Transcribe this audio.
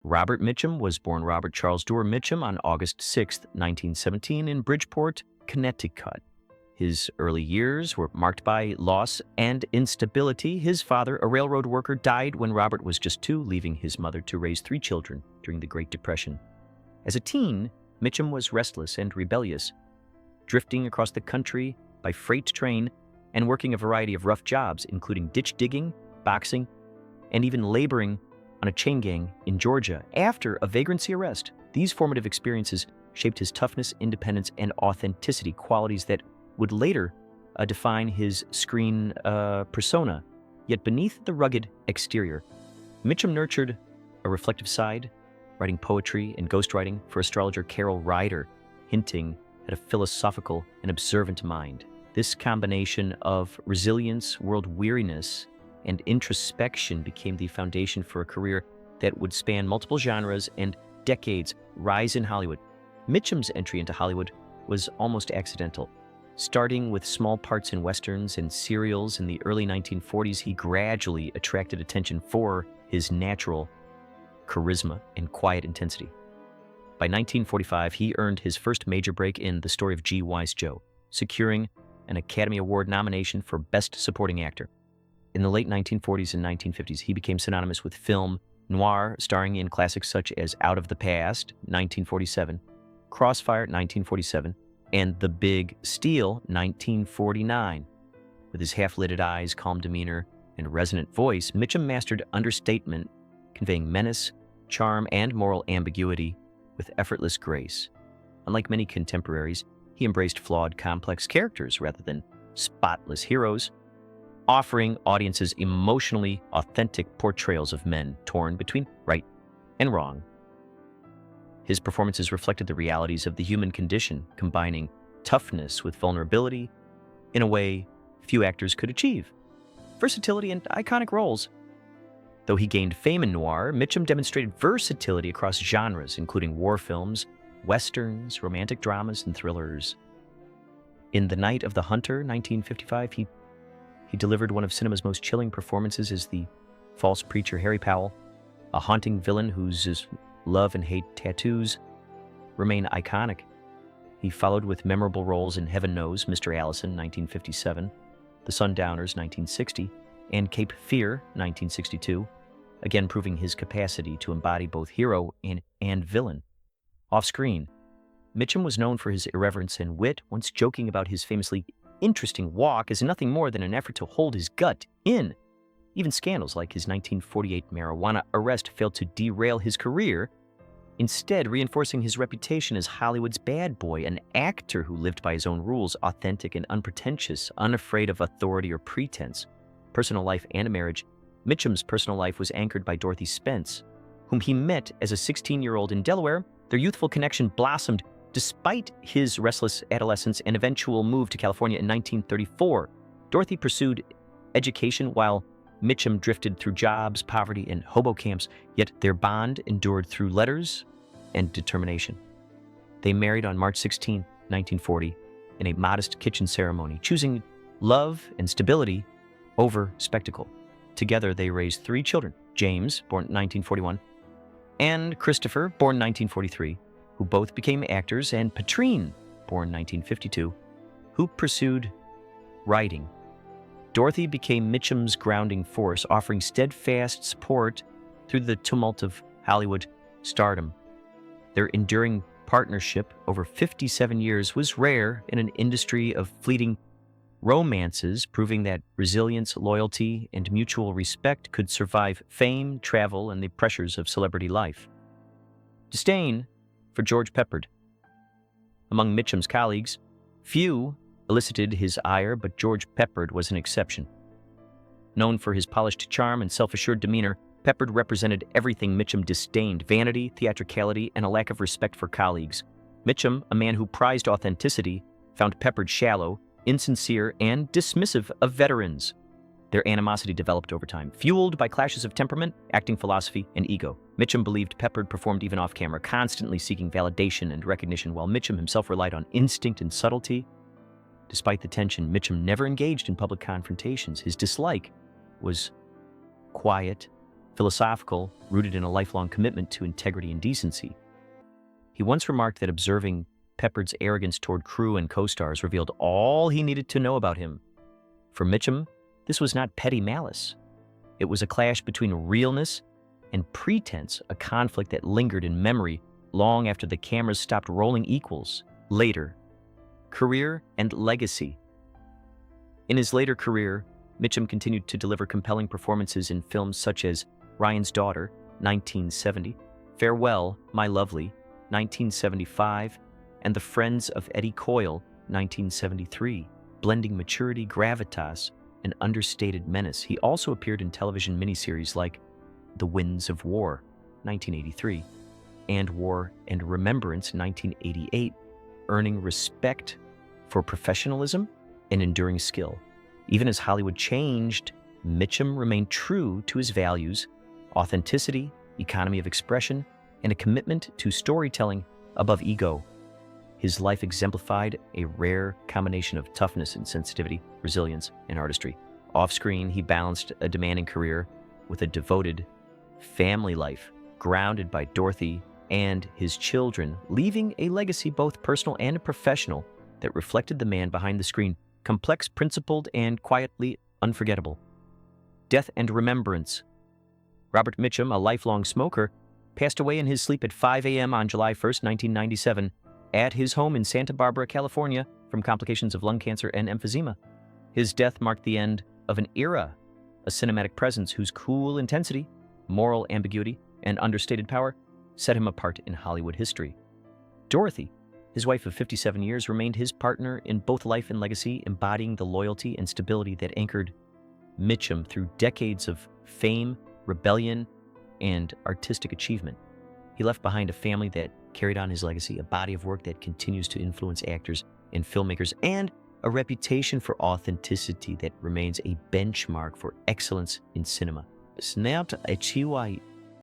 Robert Mitchum was born Robert Charles Dorr Mitchum on August 6, 1917, in Bridgeport, Connecticut. His early years were marked by loss and instability. His father, a railroad worker, died when Robert was just 2, leaving his mother to raise 3 children during the Great Depression. As a teen, Mitchum was restless and rebellious, drifting across the country by freight train and working a variety of rough jobs, including ditch digging, boxing, and even laboring on a chain gang in Georgia. After a vagrancy arrest, these formative experiences shaped his toughness, independence, and authenticity, qualities that would later define his screen persona. Yet beneath the rugged exterior, Mitchum nurtured a reflective side, writing poetry and ghostwriting for astrologer Carol Ryder, hinting at a philosophical and observant mind. This combination of resilience, world weariness, and introspection became the foundation for a career that would span multiple genres and decades. Rise in Hollywood. Mitchum's entry into Hollywood was almost accidental. Starting with small parts in westerns and serials in the early 1940s, he gradually attracted attention for his natural charisma and quiet intensity. By 1945, he earned his first major break in The Story of G. Wise Joe, securing an Academy Award nomination for Best Supporting Actor. In the late 1940s and 1950s, he became synonymous with film noir, starring in classics such as Out of the Past, 1947, Crossfire, 1947, and The Big Steal, 1949. With his half-lidded eyes, calm demeanor, and resonant voice, Mitchum mastered understatement, conveying menace, charm, and moral ambiguity with effortless grace. Unlike many contemporaries, he embraced flawed, complex characters rather than spotless heroes, offering audiences emotionally authentic portrayals of men torn between right and wrong. His performances reflected the realities of the human condition, combining toughness with vulnerability in a way few actors could achieve. Versatility and iconic roles. Though he gained fame in noir, Mitchum demonstrated versatility across genres, including war films, westerns, romantic dramas, and thrillers. In The Night of the Hunter, 1955, he delivered one of cinema's most chilling performances as the false preacher Harry Powell, a haunting villain whose love and hate tattoos remain iconic. He followed with memorable roles in Heaven Knows, Mr. Allison, 1957, The Sundowners, 1960, and Cape Fear, 1962, again proving his capacity to embody both hero and villain. Off-screen, Mitchum was known for his irreverence and wit, once joking about his famously interesting walk as nothing more than an effort to hold his gut in. Even scandals like his 1948 marijuana arrest failed to derail his career, instead reinforcing his reputation as Hollywood's bad boy, an actor who lived by his own rules, authentic and unpretentious, unafraid of authority or pretense. Personal life and marriage. Mitchum's personal life was anchored by Dorothy Spence, whom he met as a 16-year-old in Delaware. Their youthful connection blossomed despite his restless adolescence and eventual move to California in 1934. Dorothy pursued education while Mitchum drifted through jobs, poverty, and hobo camps, yet their bond endured through letters and determination. They married on March 16, 1940, in a modest kitchen ceremony, choosing love and stability over spectacle. Together, they raised 3 children, James, born 1941, and Christopher, born 1943, who both became actors, and Patrine, born 1952, who pursued writing. Dorothy became Mitchum's grounding force, offering steadfast support through the tumult of Hollywood stardom. Their enduring partnership over 57 years was rare in an industry of fleeting romances, proving that resilience, loyalty, and mutual respect could survive fame, travel, and the pressures of celebrity life. Disdain for George Peppard. Among Mitchum's colleagues, few elicited his ire, but George Peppard was an exception. Known for his polished charm and self-assured demeanor, Peppard represented everything Mitchum disdained: vanity, theatricality, and a lack of respect for colleagues. Mitchum, a man who prized authenticity, found Peppard shallow, insincere, and dismissive of veterans. Their animosity developed over time, fueled by clashes of temperament, acting philosophy, and ego. Mitchum believed Peppard performed even off-camera, constantly seeking validation and recognition, while Mitchum himself relied on instinct and subtlety. Despite the tension, Mitchum never engaged in public confrontations. His dislike was quiet, philosophical, rooted in a lifelong commitment to integrity and decency. He once remarked that observing Peppard's arrogance toward crew and co-stars revealed all he needed to know about him. For Mitchum, this was not petty malice. It was a clash between realness and pretense, a conflict that lingered in memory long after the cameras stopped rolling equals. Later, career and legacy. In his later career, Mitchum continued to deliver compelling performances in films such as Ryan's Daughter, 1970, Farewell, My Lovely, 1975, and The Friends of Eddie Coyle, 1973, blending maturity, gravitas, and understated menace. He also appeared in television miniseries like The Winds of War, 1983, and War and Remembrance, 1988, earning respect for professionalism and enduring skill. Even as Hollywood changed, Mitchum remained true to his values: authenticity, economy of expression, and a commitment to storytelling above ego. His life exemplified a rare combination of toughness and sensitivity, resilience, and artistry. Off-screen, he balanced a demanding career with a devoted family life, grounded by Dorothy and his children, leaving a legacy both personal and professional that reflected the man behind the screen, complex, principled, and quietly unforgettable. Death and remembrance. Robert Mitchum, a lifelong smoker, passed away in his sleep at 5 a.m. on July 1st, 1997, at his home in Santa Barbara, California, from complications of lung cancer and emphysema. His death marked the end of an era, a cinematic presence whose cool intensity, moral ambiguity, and understated power set him apart in Hollywood history. Dorothy, his wife of 57 years, remained his partner in both life and legacy, embodying the loyalty and stability that anchored Mitchum through decades of fame, rebellion, and artistic achievement. He left behind a family that carried on his legacy, a body of work that continues to influence actors and filmmakers, and a reputation for authenticity that remains a benchmark for excellence in cinema. Snert a chiwai